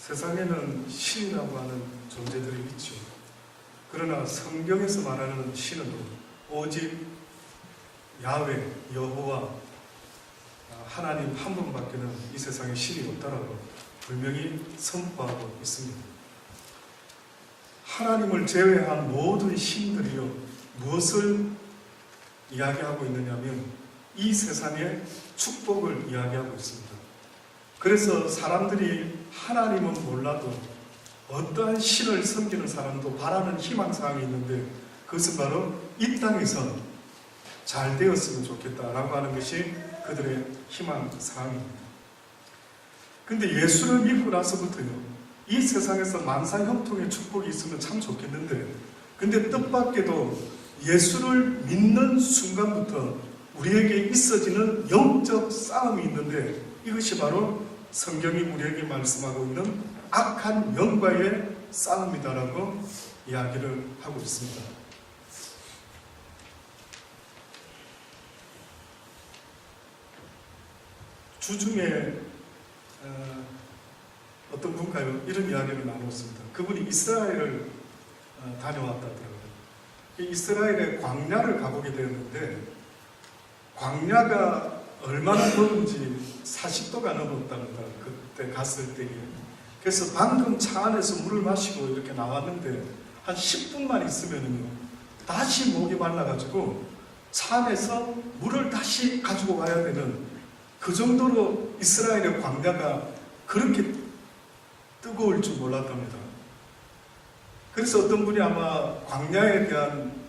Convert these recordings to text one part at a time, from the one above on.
세상에는 신이라고 하는 존재들이 있죠. 그러나 성경에서 말하는 신은 오직 야훼, 여호와 하나님 한 분밖에는 이 세상에 신이 없다라고 분명히 선포하고 있습니다. 하나님을 제외한 모든 신들이요, 무엇을 이야기하고 있느냐면 이 세상의 축복을 이야기하고 있습니다. 그래서 사람들이 하나님은 몰라도 어떠한 신을 섬기는 사람도 바라는 희망사항이 있는데, 그것은 바로 이 땅에서 잘 되었으면 좋겠다라고 하는 것이 그들의 희망사항입니다. 근데 예수를 믿고 나서부터요, 이 세상에서 만사형통의 축복이 있으면 참 좋겠는데, 근데 뜻밖에도 예수를 믿는 순간부터 우리에게 있어지는 영적 싸움이 있는데, 이것이 바로 성경이 우리에게 말씀하고 있는 악한 영과의 싸움이다라고 이야기를 하고 있습니다. 주중에 어떤 분가요? 이런 이야기를 나눴습니다. 그분이 이스라엘을 다녀왔다더라고요. 이스라엘의 광야를 가보게 되었는데, 광야가 얼마나 더운지 40도가 넘었답니다. 그때 갔을 때에. 그래서 방금 차 안에서 물을 마시고 이렇게 나왔는데 한 10분만 있으면요, 다시 목이 말라가지고 차 안에서 물을 다시 가지고 와야 되는, 그 정도로 이스라엘의 광야가 그렇게 뜨거울 줄 몰랐답니다. 그래서 어떤 분이 아마 광야에 대한,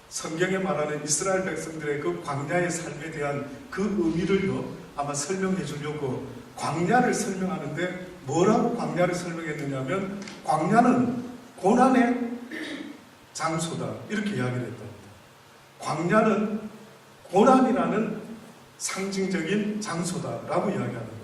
성경에 말하는 이스라엘 백성들의 그 광야의 삶에 대한 그 의미를요, 아마 설명해 주려고 광야를 설명하는데, 뭐라고 광야를 설명했느냐면 광야는 고난의 장소다, 이렇게 이야기를 했답니다. 광야는 고난이라는 상징적인 장소다라고 이야기하는 겁니다.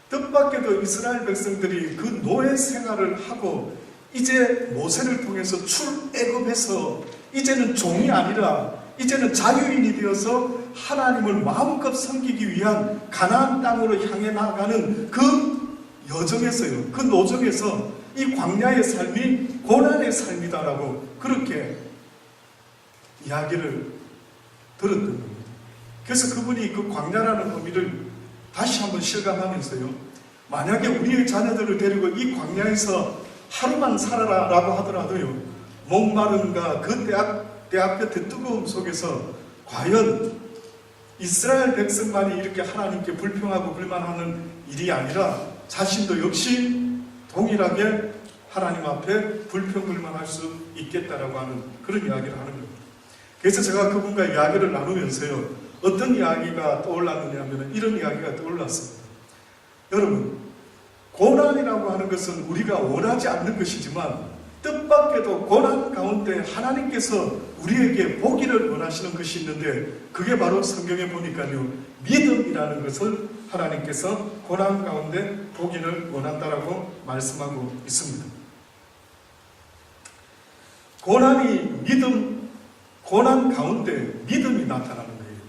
뜻밖에도 이스라엘 백성들이 그 노예 생활을 하고 이제 모세를 통해서 출애굽해서 이제는 종이 아니라 이제는 자유인이 되어서 하나님을 마음껏 섬기기 위한 가나안 땅으로 향해 나가는 그 여정에서요, 그 노정에서 이 광야의 삶이 고난의 삶이다라고 그렇게 이야기를 들었던 겁니다. 그래서 그분이 그 광야라는 의미를 다시 한번 실감하면서요, 만약에 우리의 자녀들을 데리고 이 광야에서 하루만 살아라 라고 하더라도요, 목마름과 그 때앞의 뜨거움 속에서 과연 이스라엘 백성만이 이렇게 하나님께 불평하고 불만하는 일이 아니라 자신도 역시 동일하게 하나님 앞에 불평불만할 수 있겠다라고 하는 그런 이야기를 하는 겁니다. 그래서 제가 그분과 이야기를 나누면서요, 어떤 이야기가 떠올랐느냐 하면 이런 이야기가 떠올랐습니다. 여러분, 고난이라고 하는 것은 우리가 원하지 않는 것이지만 뜻밖에도 고난 가운데 하나님께서 우리에게 보기를 원하시는 것이 있는데, 그게 바로 성경에 보니까요, 믿음이라는 것을 하나님께서 고난 가운데 보기를 원한다라고 말씀하고 있습니다. 고난 가운데 믿음이 나타나는 거예요.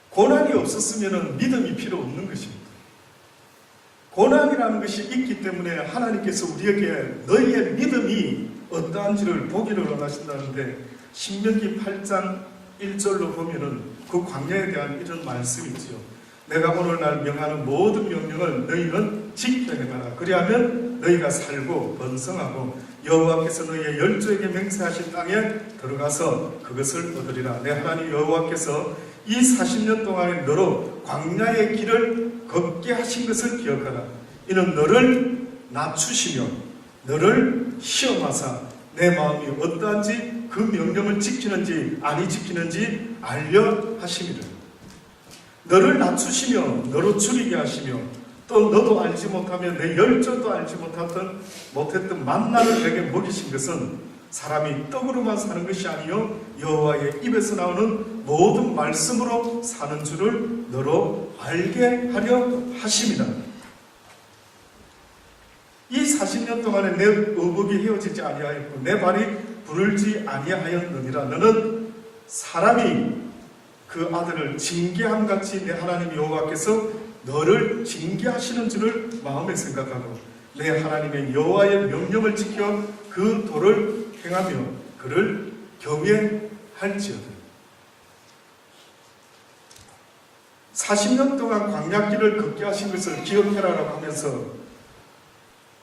고난이 없었으면 믿음이 필요 없는 것입니다. 고난이라는 것이 있기 때문에 하나님께서 우리에게 너희의 믿음이 어떠한지를 보기를 원하신다는데, 신명기 8장 1절로 보면은 그 광야에 대한 이런 말씀이 있죠. 내가 오늘날 명하는 모든 명령을 너희는 지켜내가라. 그리하면 너희가 살고 번성하고 여호와께서 너희의 열조에게 맹세하신 땅에 들어가서 그것을 얻으리라. 내 하나님 여호와께서 이 40년 동안에 너로 광야의 길을 걷게 하신 것을 기억하라. 이는 너를 낮추시며 너를 시험하사 내 마음이 어떠한지 그 명령을 지키는지 아니 지키는지 알려 하심이라. 너를 낮추시며 너로 줄이게 하시며 또 너도 알지 못하며 내 열조도 알지 못했던 만나를 내게 먹이신 것은 사람이 떡으로만 사는 것이 아니요 여호와의 입에서 나오는 모든 말씀으로 사는 줄을 너로 알게 하려 하심이라. 이 40년 동안에 내 의복이 헤어지지 아니하였고 내 발이 부르지 아니하였느니라. 너는 사람이 그 아들을 징계함같이 내 하나님 여호와께서 너를 징계하시는 줄을 마음에 생각하고 내 하나님의 여호와의 명령을 지켜 그 도를 행하며 그를 경외할지어다. 40년 동안 광야길을 걷게 하신 것을 기억해라라고 하면서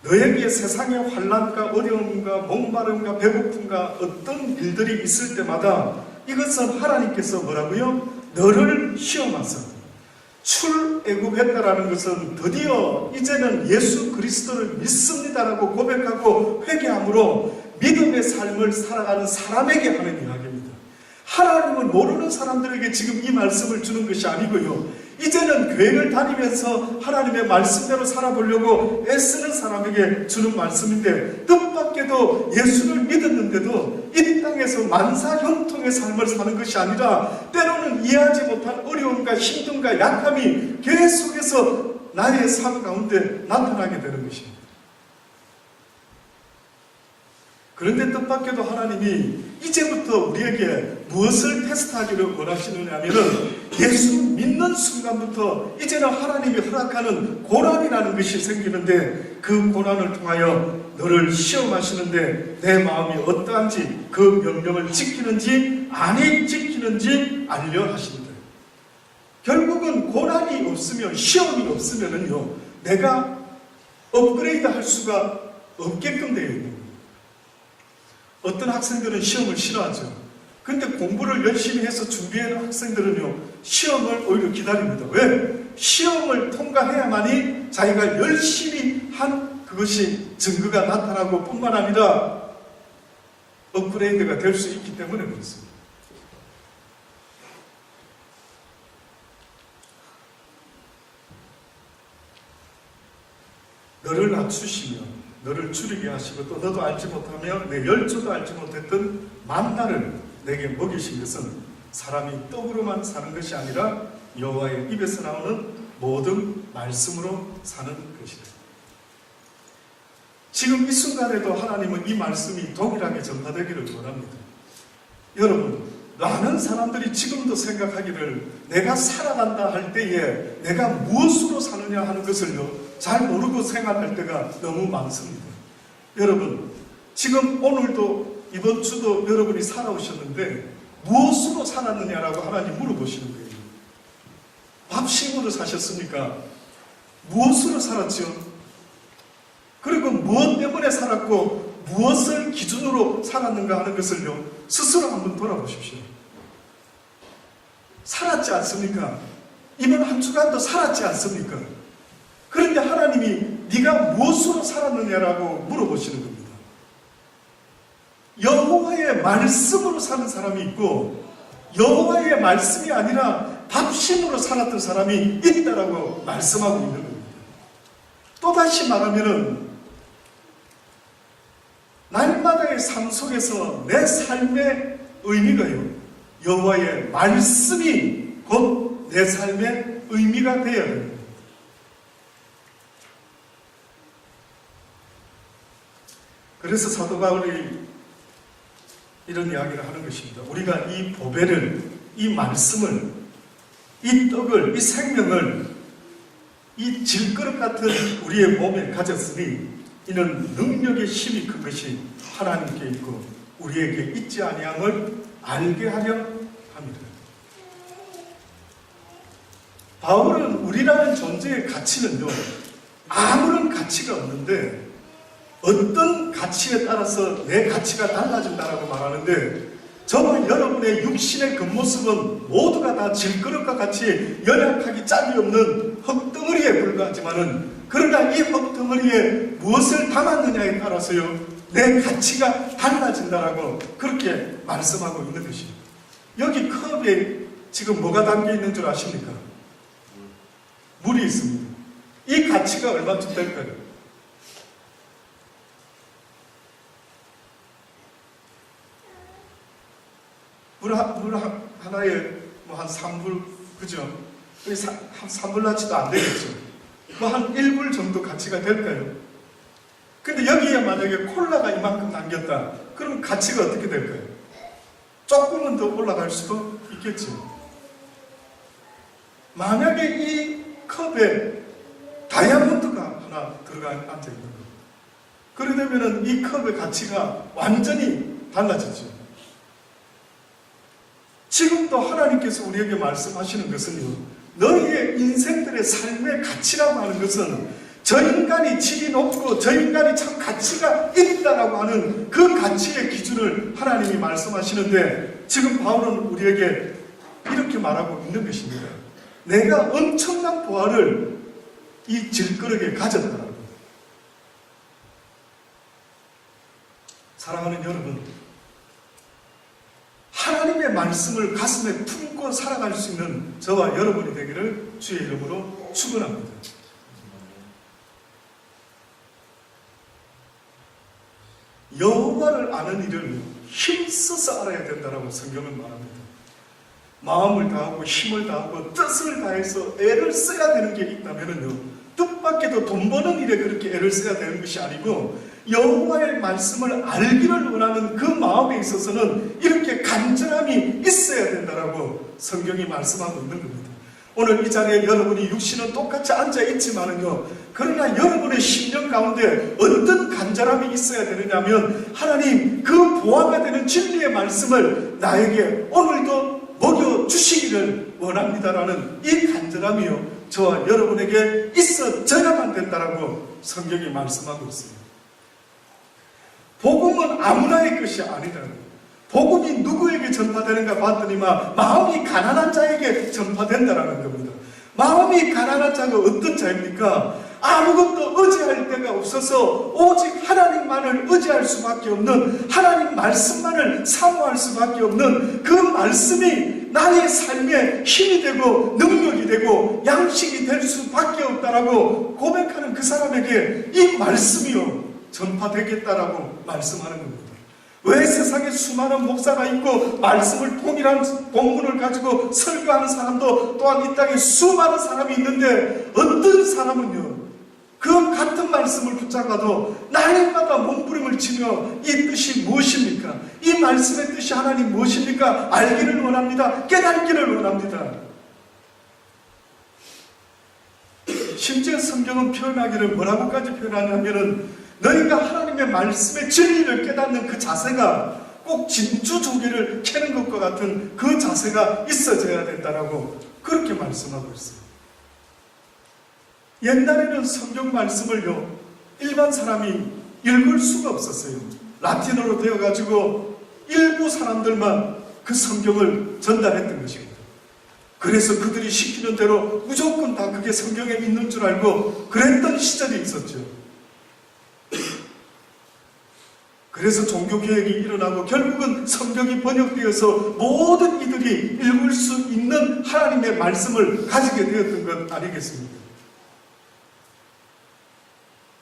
너에게 세상의 환난과 어려움과 목마름과 배고픔과 어떤 일들이 있을 때마다 이것은 하나님께서 뭐라고요? 너를 시험하사 출애굽했다라는 것은 드디어 이제는 예수 그리스도를 믿습니다라고 고백하고 회개함으로 믿음의 삶을 살아가는 사람에게 하는 이야기입니다. 하나님을 모르는 사람들에게 지금 이 말씀을 주는 것이 아니고요. 이제는 교회를 다니면서 하나님의 말씀대로 살아보려고 애쓰는 사람에게 주는 말씀인데, 뜻밖에도 예수를 믿었는데도 이 땅에서 만사형통의 삶을 사는 것이 아니라 때로는 이해하지 못한 어려움과 힘듦과 약함이 계속해서 나의 삶 가운데 나타나게 되는 것입니다. 그런데 뜻밖에도 하나님이 이제부터 우리에게 무엇을 테스트하기를 원하시느냐 하면은 예수 믿는 순간부터 이제는 하나님이 허락하는 고난이라는 것이 생기는데 그 고난을 통하여 너를 시험하시는데 내 마음이 어떠한지 그 명령을 지키는지 안 지키는지 알려 하십니다. 결국은 고난이 없으면 시험이 없으면은요 내가 업그레이드 할 수가 없게끔 되어 있는 거예요. 어떤 학생들은 시험을 싫어하죠. 근데 공부를 열심히 해서 준비하는 학생들은요 시험을 오히려 기다립니다. 왜? 시험을 통과해야만이 자기가 열심히 한 그것이 증거가 나타나고 뿐만 아니라 업그레이드가 될 수 있기 때문에 그렇습니다. 너를 낮추시며 너를 줄이게 하시고 또 너도 알지 못하며 내 열조도 알지 못했던 만나를 내게 먹이신 것은 사람이 떡으로만 사는 것이 아니라 여호와의 입에서 나오는 모든 말씀으로 사는 것이다. 지금 이 순간에도 하나님은 이 말씀이 동일하게 전파되기를 원합니다. 여러분, 많은 사람들이 지금도 생각하기를 내가 살아간다 할 때에 내가 무엇으로 사느냐 하는 것을요 잘 모르고 생각할 때가 너무 많습니다. 여러분, 지금 오늘도 이번 주도 여러분이 살아오셨는데 무엇으로 살았느냐라고 하나님 물어보시는 거예요. 밥심으로 사셨습니까? 무엇으로 살았죠? 그리고 무엇 때문에 살았고 무엇을 기준으로 살았는가 하는 것을요 스스로 한번 돌아보십시오. 살았지 않습니까? 이번 한 주간도 살았지 않습니까? 그런데 하나님이 네가 무엇으로 살았느냐라고 물어보시는 겁니다. 여호와의 말씀으로 사는 사람이 있고 여호와의 말씀이 아니라 밥심으로 살았던 사람이 있다라고 말씀하고 있는 겁니다. 또다시 말하면은 날마다의 삶 속에서 내 삶의 의미가요 여호와의 말씀이 곧 내 삶의 의미가 되어야 됩니다. 그래서 사도 바울이 이런 이야기를 하는 것입니다. 우리가 이 보배를, 이 말씀을, 이 떡을, 이 생명을 이 질그릇 같은 우리의 몸에 가졌으니 이는 능력의 힘이 큰 것이 하나님께 있고 우리에게 있지 아니함을 알게 하려 합니다. 바울은 우리라는 존재의 가치는요 아무런 가치가 없는데 어떤 가치에 따라서 내 가치가 달라진다라고 말하는데 저와 여러분의 육신의 겉모습은 모두가 다 질그릇과 같이 연약하기 짝이 없는 흙덩어리에 불과하지만은 그러나 이 흙덩어리에 무엇을 담았느냐에 따라서요 내 가치가 달라진다라고 그렇게 말씀하고 있는 것입니다. 여기 컵에 지금 뭐가 담겨 있는 줄 아십니까? 물이 있습니다. 이 가치가 얼마쯤 될까요? 물 하나에 뭐 한 3불, 그죠? 한 3불나치도 안 되겠죠? 뭐 한 1불 정도 가치가 될까요? 근데 여기에 만약에 콜라가 이만큼 담겼다. 그럼 가치가 어떻게 될까요? 조금은 더 올라갈 수도 있겠죠. 만약에 이 컵에 다이아몬드가 하나 들어가 앉아 있는 거예요. 그러게 되면 이 컵의 가치가 완전히 달라지죠. 지금도 하나님께서 우리에게 말씀하시는 것은요, 너희의 인생들의 삶의 가치라고 하는 것은 저 인간이 질이 높고 저 인간이 참 가치가 있다라고 하는 그 가치의 기준을 하나님이 말씀하시는데, 지금 바울은 우리에게 이렇게 말하고 있는 것입니다. 내가 엄청난 보화를 이 질그릇에 가졌다라고. 사랑하는 여러분, 하나님의 말씀을 가슴에 품고 살아갈 수 있는 저와 여러분이 되기를 주의 이름으로 축원합니다. 여호와를 아는 일을 힘써서 알아야 된다라고 성경은 말합니다. 마음을 다하고 힘을 다하고 뜻을 다해서 애를 써야 되는 게 있다면요, 뜻밖에도 돈 버는 일에 그렇게 애를 써야 되는 것이 아니고, 여호와의 말씀을 알기를 원하는 그 마음에 있어서는 이렇게 간절함이 있어야 된다라고 성경이 말씀하고 있는 겁니다. 오늘 이 자리에 여러분이 육신은 똑같이 앉아 있지만은요, 그러나 여러분의 심령 가운데 어떤 간절함이 있어야 되느냐면, 하나님 그 보화가 되는 진리의 말씀을 나에게 오늘도 먹여주시기를 원합니다라는 이 간절함이요, 저와 여러분에게 있어져야만 된다라고 성경이 말씀하고 있습니다. 복음은 아무나의 것이 아니다. 복음이 누구에게 전파되는가 봤더니만 마음이 가난한 자에게 전파된다라는 겁니다. 마음이 가난한 자가 어떤 자입니까? 아무것도 의지할 데가 없어서 오직 하나님만을 의지할 수밖에 없는, 하나님 말씀만을 사모할 수밖에 없는, 그 말씀이 나의 삶에 힘이 되고 능력이 되고 양식이 될 수밖에 없다라고 고백하는 그 사람에게 이 말씀이요 전파되겠다라고 말씀하는 겁니다. 왜 세상에 수많은 목사가 있고 말씀을 통일한 본문을 가지고 설교하는 사람도 또한 이 땅에 수많은 사람이 있는데, 어떤 사람은요 그 같은 말씀을 붙잡아도 날마다 몸부림을 치며 이 뜻이 무엇입니까? 이 말씀의 뜻이 하나님 무엇입니까? 알기를 원합니다. 깨닫기를 원합니다. 심지어 성경은 표현하기를 뭐라고까지 표현하냐면은, 너희가 하나님의 말씀의 진리를 깨닫는 그 자세가 꼭 진주조개를 캐는 것과 같은 그 자세가 있어져야 된다라고 그렇게 말씀하고 있어요. 옛날에는 성경 말씀을요 일반 사람이 읽을 수가 없었어요. 라틴어로 되어가지고 일부 사람들만 그 성경을 전달했던 것입니다. 그래서 그들이 시키는 대로 무조건 다 그게 성경에 있는 줄 알고 그랬던 시절이 있었죠. 그래서 종교개혁이 일어나고 결국은 성경이 번역되어서 모든 이들이 읽을 수 있는 하나님의 말씀을 가지게 되었던 것 아니겠습니까?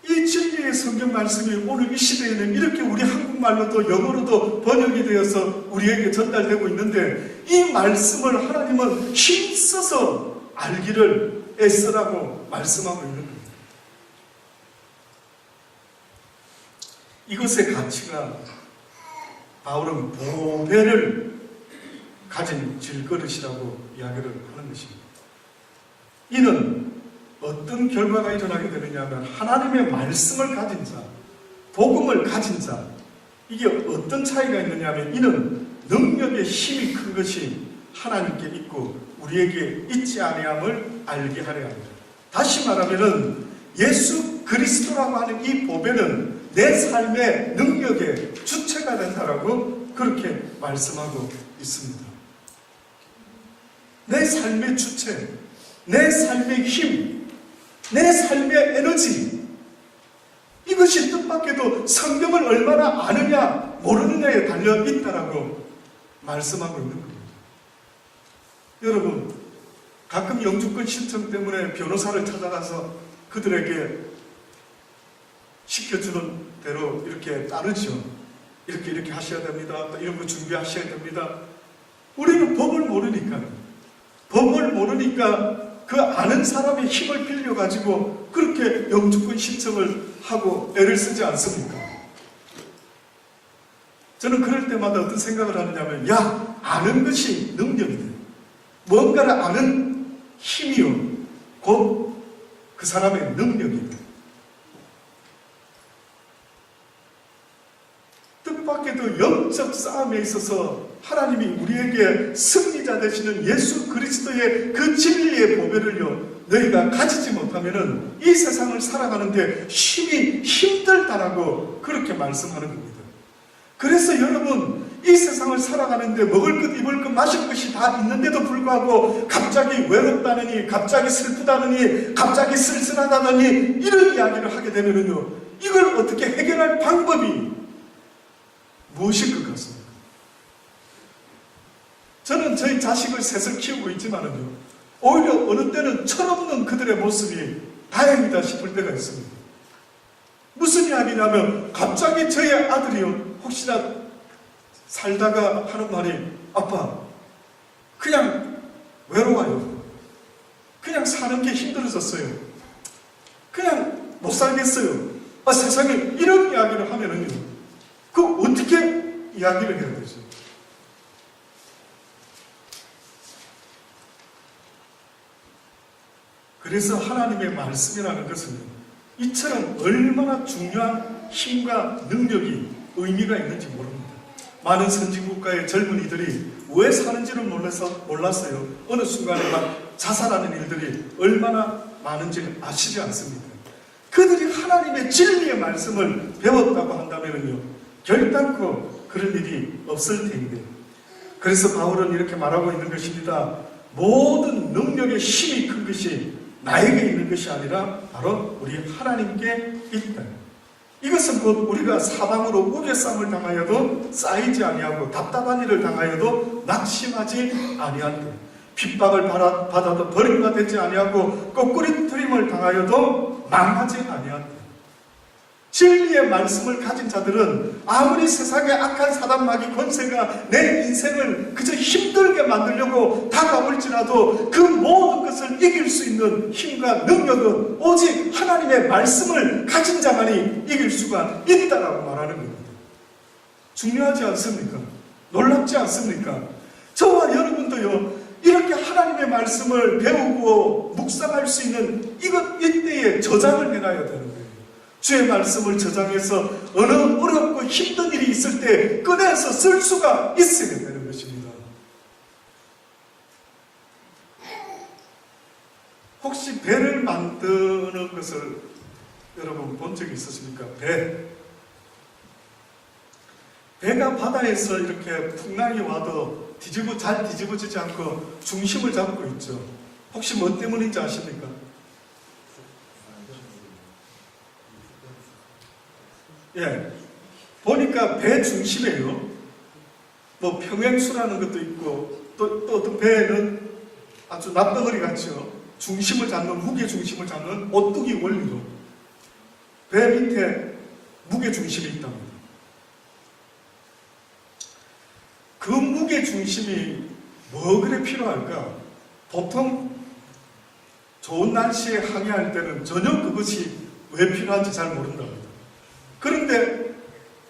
이 진리의 성경 말씀이 오늘 이 시대에는 이렇게 우리 한국말로도 영어로도 번역이 되어서 우리에게 전달되고 있는데, 이 말씀을 하나님은 힘써서 알기를 애쓰라고 말씀하고 있는 겁니다. 이것의 가치가 바울은 보배를 가진 질그릇이라고 이야기를 하는 것입니다. 이는 어떤 결과가 일어나게 되느냐면, 하나님의 말씀을 가진 자, 복음을 가진 자, 이게 어떤 차이가 있느냐면, 이는 능력의 힘이 큰 것이 하나님께 있고 우리에게 있지 아니함을 알게 하려 합니다. 다시 말하면은 예수 그리스도라고 하는 이 보배는 내 삶의 능력의 주체가 된다라고 그렇게 말씀하고 있습니다. 내 삶의 주체, 내 삶의 힘, 내 삶의 에너지, 이것이 뜻밖에도 성경을 얼마나 아느냐 모르느냐에 달려 있다라고 말씀하고 있는 겁니다. 여러분, 가끔 영주권 신청 때문에 변호사를 찾아가서 그들에게 시켜주는 대로 이렇게 따르죠. 이렇게 하셔야 됩니다. 이런 거 준비하셔야 됩니다. 우리는 법을 모르니까 그 아는 사람의 힘을 빌려가지고 그렇게 영주권 신청을 하고 애를 쓰지 않습니까? 저는 그럴 때마다 어떤 생각을 하느냐면, 아는 것이 능력이다. 뭔가를 아는 힘이요 곧 그 사람의 능력이다. 뜻밖에도 영적 싸움에 있어서 하나님이 우리에게 승리자 되시는 예수 그리스도의 그 진리의 보배를요, 너희가 가지지 못하면은 이 세상을 살아가는데 심히 힘들다라고 그렇게 말씀하는 겁니다. 그래서 여러분, 이 세상을 살아가는데 먹을 것, 입을 것, 마실 것이 다 있는데도 불구하고 갑자기 외롭다느니, 갑자기 슬프다느니, 갑자기 쓸쓸하다느니 이런 이야기를 하게 되면은요, 이걸 어떻게 해결할 방법이 무엇일 것 같습니까? 저는 저희 자식을 셋을 키우고 있지만은요, 오히려 어느 때는 철없는 그들의 모습이 다행이다 싶을 때가 있습니다. 무슨 이야기냐면 갑자기 저희 아들이요, 혹시나 살다가 하는 말이, 아빠 그냥 외로워요. 그냥 사는 게 힘들어졌어요. 그냥 못 살겠어요. 세상에 이런 이야기를 하면은요, 그 어떻게 이야기를 해야 되죠? 그래서 하나님의 말씀이라는 것은 이처럼 얼마나 중요한 힘과 능력이, 의미가 있는지 모릅니다. 많은 선진국가의 젊은이들이 왜 사는지를 몰랐어요. 어느 순간에 막 자살하는 일들이 얼마나 많은지 아시지 않습니까? 그들이 하나님의 진리의 말씀을 배웠다고 한다면요, 결단코 그런 일이 없을 텐데. 그래서 바울은 이렇게 말하고 있는 것입니다. 모든 능력의 힘이 큰 것이 나에게 있는 것이 아니라 바로 우리 하나님께 있다. 이것은 곧 우리가 사방으로 우겨쌈을 당하여도 쌓이지 아니하고 답답한 일을 당하여도 낙심하지 아니한다. 핍박을 받아도 버림받지 아니하고 거꾸리트림을 당하여도 망하지 아니한다. 진리의 말씀을 가진 자들은 아무리 세상의 악한 사단마귀 권세가 내 인생을 그저 힘들게 만들려고 다가올지라도 그 모든 것을 이길 수 있는 힘과 능력은 오직 하나님의 말씀을 가진 자만이 이길 수가 있다라고 말하는 겁니다. 중요하지 않습니까? 놀랍지 않습니까? 저와 여러분도요, 이렇게 하나님의 말씀을 배우고 묵상할 수 있는 이때에 저장을 해놔야 되는 거예요. 주의 말씀을 저장해서 어느 어렵고 힘든 일이 있을 때 꺼내서 쓸 수가 있어야 되는 것입니다. 혹시 배를 만드는 것을 여러분 본 적이 있으십니까? 배가 바다에서 이렇게 풍랑이 와도 잘 뒤집어지지 않고 중심을 잡고 있죠. 혹시 뭐 때문인지 아십니까? 예, 보니까 배 중심에요, 뭐 평행수라는 것도 있고 또 어떤 배에는 아주 납덩어리 같죠. 중심을 잡는, 무게 중심을 잡는 오뚜기 원리로 배 밑에 무게 중심이 있답니다. 그 무게 중심이 뭐 그래 필요할까? 보통 좋은 날씨에 항해할 때는 전혀 그것이 왜 필요한지 잘 모른답니다. 그런데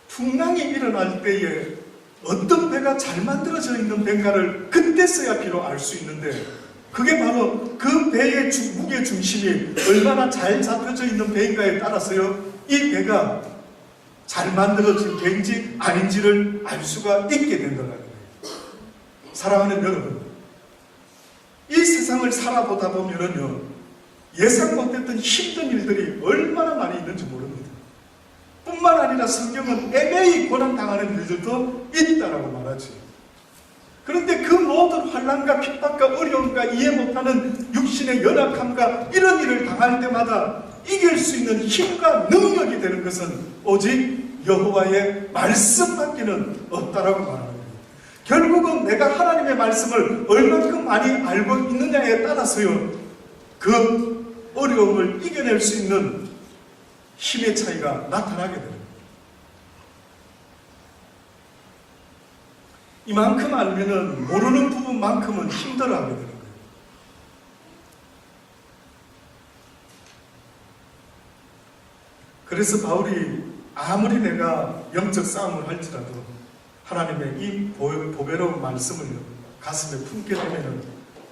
풍랑이 일어날 때에 어떤 배가 잘 만들어져 있는 배인가를 그때서야 비록 알 수 있는데, 그게 바로 그 배의 무게 중심이 얼마나 잘 잡혀져 있는 배인가에 따라서요, 이 배가 잘 만들어진 배인지 아닌지를 알 수가 있게 된다는 거예요. 사랑하는 여러분, 이 세상을 살아보다 보면은요, 예상 못했던 힘든 일들이 얼마나 많이 있는지 모릅니다. 뿐만 아니라 성경은 애매히 고난당하는 일들도 있다라고 말하죠. 그런데 그 모든 환난과 핍박과 어려움과 이해 못하는 육신의 연약함과 이런 일을 당할 때마다 이길 수 있는 힘과 능력이 되는 것은 오직 여호와의 말씀밖에는 없다라고 말합니다. 결국은 내가 하나님의 말씀을 얼만큼 많이 알고 있느냐에 따라서요, 그 어려움을 이겨낼 수 있는 힘의 차이가 나타나게 됩니다. 이만큼 알면은 모르는 부분만큼은 힘들어하게 되는 거예요. 그래서 바울이 아무리 내가 영적 싸움을 할지라도 하나님의 이 보배로운 말씀을 가슴에 품게 되면은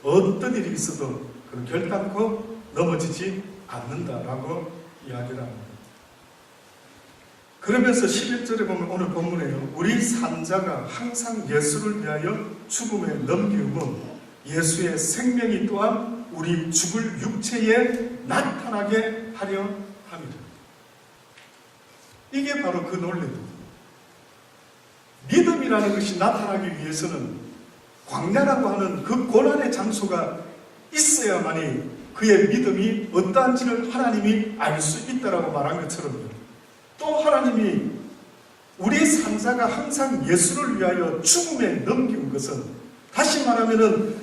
어떤 일이 있어도 결단코 넘어지지 않는다라고 이야기를 합니다. 그러면서 11절에 보면 오늘 본문에요. 우리 산자가 항상 예수를 위하여 죽음에 넘기움은 예수의 생명이 또한 우리 죽을 육체에 나타나게 하려 합니다. 이게 바로 그 논리입니다. 믿음이라는 것이 나타나기 위해서는 광야라고 하는 그 고난의 장소가 있어야만이 그의 믿음이 어떠한지를 하나님이 알 수 있다라고 말한 것처럼요. 또 하나님이 우리 산자가 항상 예수를 위하여 죽음에 넘기는 것은, 다시 말하면은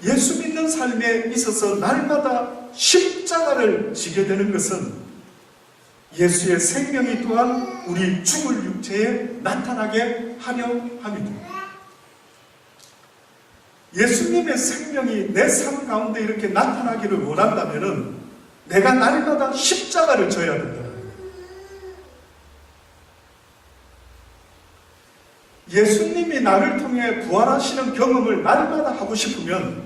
예수 믿는 삶에 있어서 날마다 십자가를 지게 되는 것은 예수의 생명이 또한 우리 죽을 육체에 나타나게 하려 합니다. 예수님의 생명이 내 삶 가운데 이렇게 나타나기를 원한다면은 내가 날마다 십자가를 져야 된다. 예수님이 나를 통해 부활하시는 경험을 날마다 하고 싶으면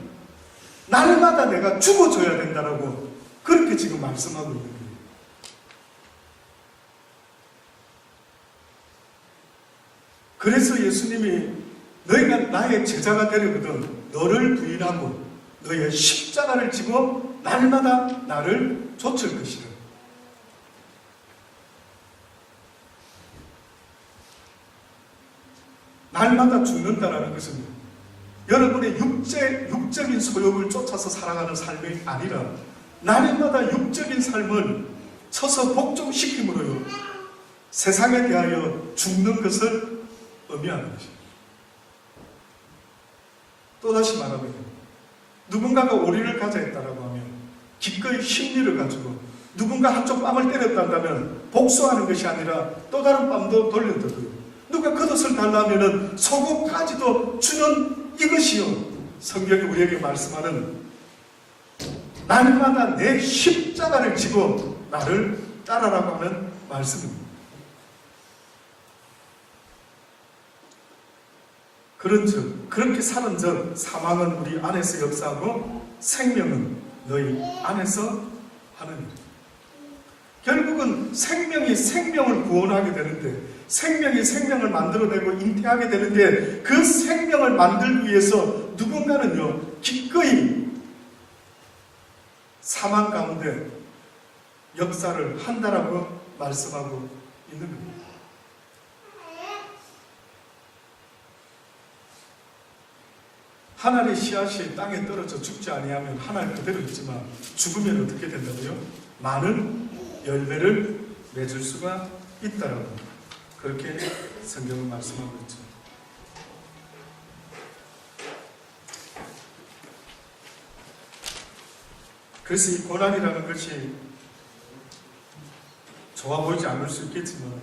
날마다 내가 죽어줘야 된다라고 그렇게 지금 말씀하고 있는 거예요. 그래서 예수님이 너희가 나의 제자가 되려거든 너를 부인하고 너의 십자가를 지고 날마다 나를 좇을 것이라. 날마다 죽는다라는 것은 여러분의 육적인 소욕을 쫓아서 살아가는 삶이 아니라 날마다 육적인 삶을 쳐서 복종시킴으로요 세상에 대하여 죽는 것을 의미하는 것입니다. 또다시 말하면 누군가가 오리를 가져했다라고 하면 기꺼이 심리를 가지고 누군가 한쪽 뺨을 때렸다 한다면 복수하는 것이 아니라 또 다른 뺨도 돌려드고요. 누가 겉옷을 달라 하면은 속옷까지도 주는 이것이요. 성경이 우리에게 말씀하는 날마다 내 십자가를 지고 나를 따라라고 하는 말씀입니다. 그런즉 그렇게 사는 즉 사망은 우리 안에서 역사하고 생명은 너희 안에서 하느니라. 결국은 생명이 생명을 구원하게 되는데 생명이 생명을 만들어내고 잉태하게 되는데 그 생명을 만들기 위해서 누군가는요 기꺼이 사망 가운데 역사를 한다라고 말씀하고 있는 겁니다. 하늘의 씨앗이 땅에 떨어져 죽지 아니하면 하늘 그대로 있지만 죽으면 어떻게 된다고요? 많은 열매를 맺을 수가 있다라고 그렇게 성경은 말씀하고 있죠. 그래서 이 고난이라는 것이 좋아 보이지 않을 수 있겠지만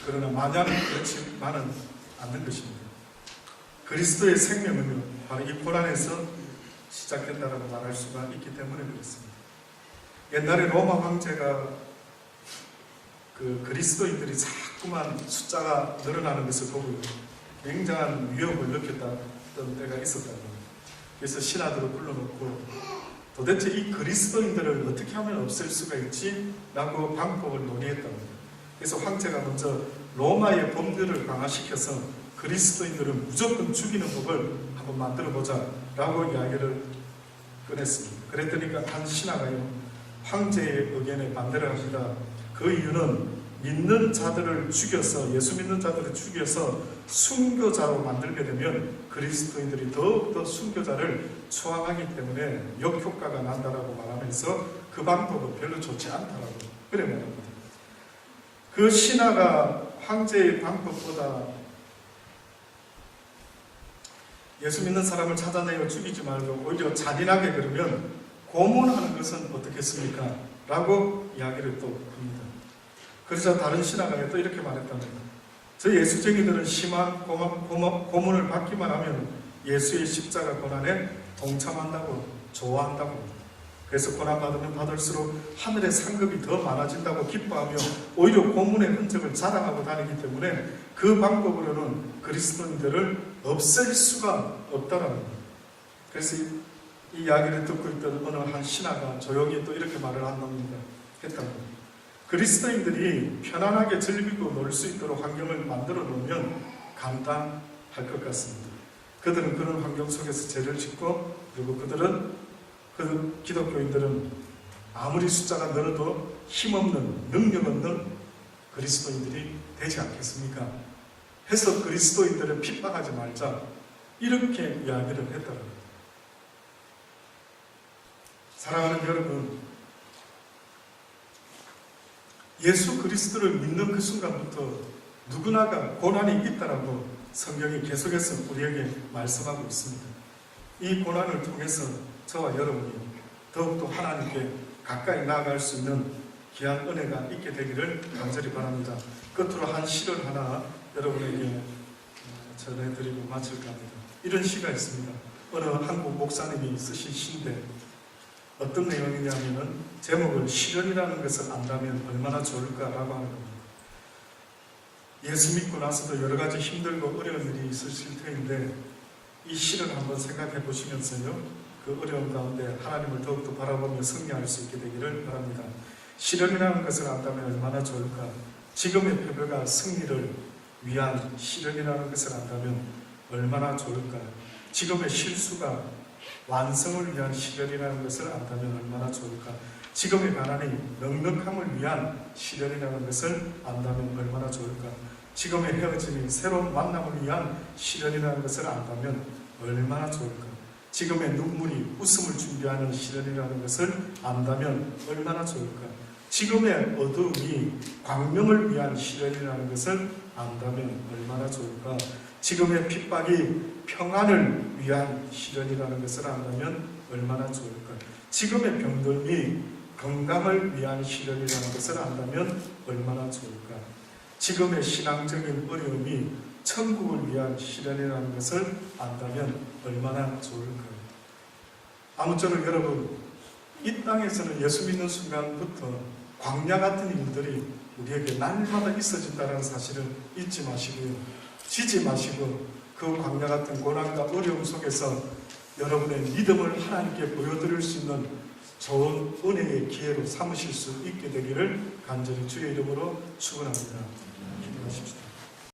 그러나 마냥 그렇지만은 않는 것입니다. 그리스도의 생명은요 바로 이 고난에서 시작된다라고 말할 수가 있기 때문에 그렇습니다. 옛날에 로마 황제가 그 그리스도인들이 자꾸만 숫자가 늘어나는 것을 보고 굉장한 위협을 느꼈던 때가 있었다고 합니다. 그래서 신하들을 불러놓고 도대체 이 그리스도인들을 어떻게 하면 없앨 수가 있지? 라고 방법을 논의했다고 합니다. 그래서 황제가 먼저 로마의 법률을 강화시켜서 그리스도인들을 무조건 죽이는 법을 한번 만들어보자 라고 이야기를 꺼냈습니다. 그랬더니 한 신하가요 황제의 의견에 반대를 합니다. 그 이유는 믿는 자들을 죽여서 예수 믿는 자들을 죽여서 순교자로 만들게 되면 그리스도인들이 더욱더 순교자를 추앙하기 때문에 역효과가 난다라고 말하면서 그 방법은 별로 좋지 않다라고 그래 말합니다. 그 신하가 황제의 방법보다 예수 믿는 사람을 찾아내어 죽이지 말고 오히려 잔인하게 그러면 고문하는 것은 어떻겠습니까? 라고 이야기를 또 합니다. 그래서 다른 신하가 또 이렇게 말했답니다. 저 예수쟁이들은 심한 고문을 받기만 하면 예수의 십자가 고난에 동참한다고 좋아한다고. 그래서 고난받으면 받을수록 하늘의 상급이 더 많아진다고 기뻐하며 오히려 고문의 흔적을 자랑하고 다니기 때문에 그 방법으로는 그리스도인들을 없앨 수가 없다라는 거예요. 그래서 이 이야기를 듣고 있던 어느 한 신하가 조용히 또 이렇게 말을 했다고. 그리스도인들이 편안하게 즐기고 놀 수 있도록 환경을 만들어 놓으면 감당할 것 같습니다. 그들은 그런 환경 속에서 죄를 짓고, 그리고 그 기독교인들은 아무리 숫자가 늘어도 힘없는, 능력 없는 그리스도인들이 되지 않겠습니까? 해서 그리스도인들을 핍박하지 말자, 이렇게 이야기를 했더라고요. 사랑하는 여러분, 예수 그리스도를 믿는 그 순간부터 누구나가 고난이 있다라고 성경이 계속해서 우리에게 말씀하고 있습니다. 이 고난을 통해서 저와 여러분이 더욱더 하나님께 가까이 나아갈 수 있는 귀한 은혜가 있게 되기를 간절히 바랍니다. 끝으로 한 시를 하나 여러분에게 전해드리고 마칠까 합니다. 이런 시가 있습니다. 어느 한국 목사님이 쓰신 시인데 어떤 내용이냐면은 제목을 시련이라는 것을 안다면 얼마나 좋을까라고 하는 겁니다. 예수 믿고 나서도 여러 가지 힘들고 어려운 일이 있으실 터인데 이 시를 한번 생각해 보시면서요, 그 어려움 가운데 하나님을 더욱더 바라보며 승리할 수 있게 되기를 바랍니다. 시련이라는 것을 안다면 얼마나 좋을까? 지금의 패배가 승리를 위한 시련이라는 것을 안다면 얼마나 좋을까? 지금의 실수가 완성을 위한 시련이라는 것을 안다면 얼마나 좋을까? 지금의 가난이 넉넉함을 위한 시련이라는 것을 안다면 얼마나 좋을까? 지금의 헤어짐이 새로운 만남을 위한 시련이라는 것을 안다면 얼마나 좋을까? 지금의 눈물이 웃음을 준비하는 시련이라는 것을 안다면 얼마나 좋을까? 지금의 어두움이 광명을 위한 시련이라는 것을 안다면 얼마나 좋을까? 지금의 핍박이 평안을 위한 시련이라는 것을 안다면 얼마나 좋을까? 지금의 병듦이 건강을 위한 시련이라는 것을 안다면 얼마나 좋을까? 지금의 신앙적인 어려움이 천국을 위한 시련이라는 것을 안다면 얼마나 좋을까요? 아무쪼록 여러분, 이 땅에서는 예수 믿는 순간부터 광야 같은 일들이 우리에게 날마다 있어진다는 사실을 잊지 마시고요, 지지 마시고 그 광야 같은 고난과 어려움 속에서 여러분의 믿음을 하나님께 보여드릴 수 있는 좋은 은혜의 기회로 삼으실 수 있게 되기를 간절히 주의 이름으로 축원합니다. 기도하십시오.